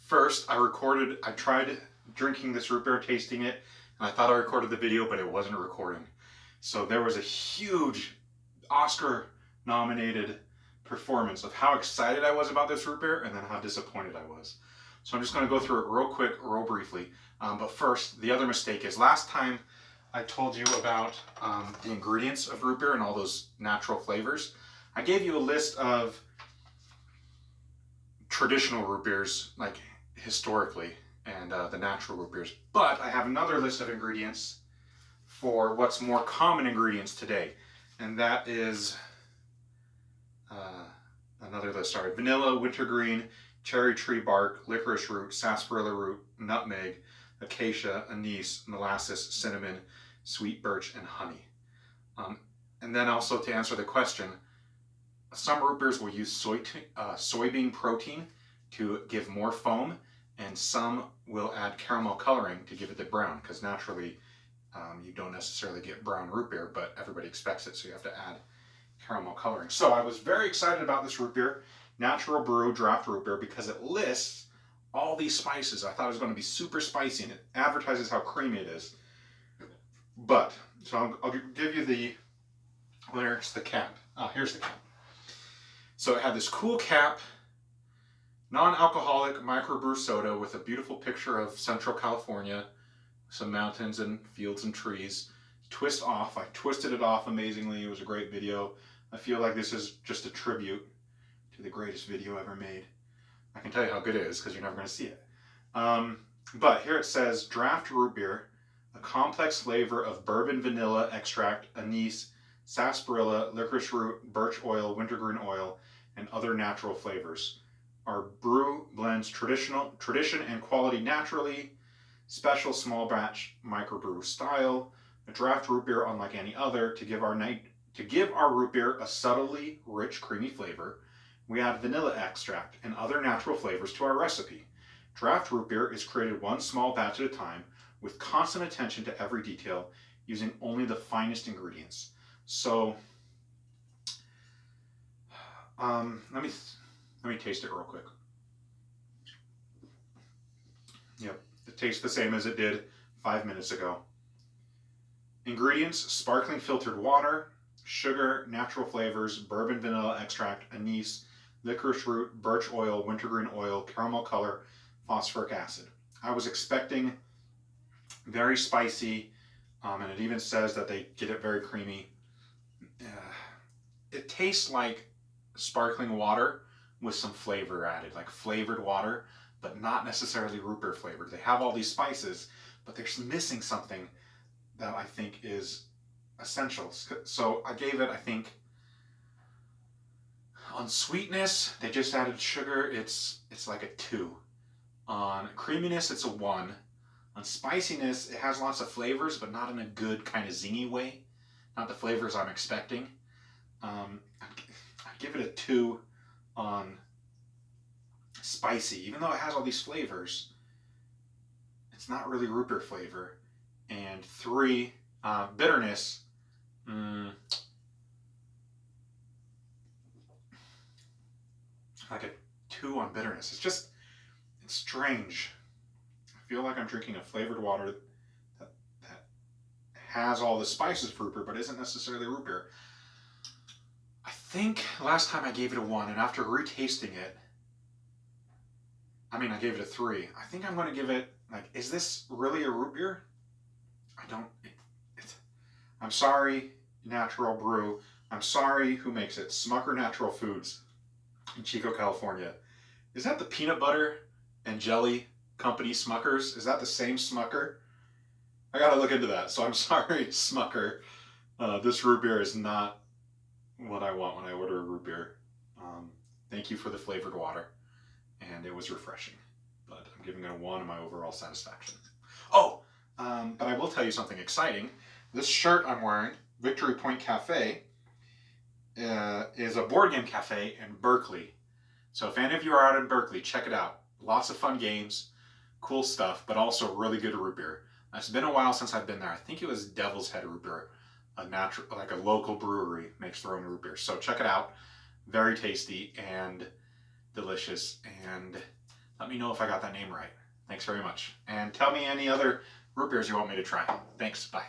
First, I tried drinking this root beer, tasting it, and I thought I recorded the video, but it wasn't recording. So there was a huge Oscar-nominated performance of how excited I was about this root beer and then how disappointed I was. So I'm just going to go through it real quick, real briefly. But first, the other mistake is last time I told you about the ingredients of root beer and all those natural flavors. I gave you a list of traditional root beers, like historically, and the natural root beers. But I have another list of ingredients for what's more common ingredients today. And that is another list, sorry. Vanilla, wintergreen, cherry tree bark, licorice root, sarsaparilla root, nutmeg, acacia, anise, molasses, cinnamon, sweet birch, and honey. And then also to answer the question, some root beers will use soybean protein to give more foam, and some will add caramel coloring to give it the brown, because naturally you don't necessarily get brown root beer, but everybody expects it, so you have to add caramel coloring. So I was very excited about this root beer, Natural Brew Draft Root Beer, because it lists all these spices. I thought it was going to be super spicy, and it advertises how creamy it is. But, so I'll give you where's the cap? Oh, here's the cap. So it had this cool cap, non-alcoholic microbrew soda with a beautiful picture of Central California, some mountains and fields and trees. Twist off. I twisted it off amazingly. It was a great video. I feel like this is just a tribute to the greatest video ever made. I can tell you how good it is because you're never going to see it. But here it says, draft root beer, a complex flavor of bourbon vanilla extract, anise, sarsaparilla, licorice root, birch oil, wintergreen oil, and other natural flavors. Our brew blends tradition and quality naturally, special small batch microbrew style, a draft root beer unlike any other. To give our root beer a subtly rich, creamy flavor, we add vanilla extract and other natural flavors to our recipe. Draft root beer is created one small batch at a time with constant attention to every detail, using only the finest ingredients. So, let me taste it real quick. Yep, it tastes the same as it did 5 minutes ago. Ingredients: sparkling filtered water, sugar, natural flavors, bourbon vanilla extract, anise, licorice root, birch oil, wintergreen oil, caramel color, phosphoric acid. I was expecting very spicy, and it even says that they get it very creamy. It tastes like sparkling water with some flavor added, like flavored water, but not necessarily root beer flavored. They have all these spices, but they're missing something that I think is essential. So I gave it, I think, on sweetness, they just added sugar, it's like a 2. On creaminess, it's a 1. On spiciness, it has lots of flavors, but not in a good kind of zingy way. Not the flavors I'm expecting. I give it a 2 on spicy, even though it has all these flavors. It's not really root beer flavor. And 3, bitterness. Like a 2 on bitterness. It's strange. I feel like I'm drinking a flavored water that has all the spices of root beer, but isn't necessarily root beer. I think last time I gave it a 1, and after retasting it, I gave it a 3. I think I'm going to give it, is this really a root beer? I'm sorry, Natural Brew. I'm sorry, who makes it? Smucker Natural Foods in Chico, California. Is that the peanut butter and jelly company Smuckers? Is that the same Smucker? I gotta look into that. So I'm sorry, Smucker. This root beer is not what I want when I order a root beer. Thank you for the flavored water, and it was refreshing. But I'm giving it a 1 in my overall satisfaction. Oh, but I will tell you something exciting. This shirt I'm wearing, Victory Point Cafe, is a board game cafe in Berkeley. So if any of you are out in Berkeley, check it out. Lots of fun games, cool stuff, but also really good root beer. It's been a while since I've been there. I think it was Devil's Head Root Beer, a local brewery makes their own root beer. So check it out. Very tasty and delicious, and Let me know if I got that name right. Thanks very much. And tell me any other root beers you want me to try. Thanks. Bye.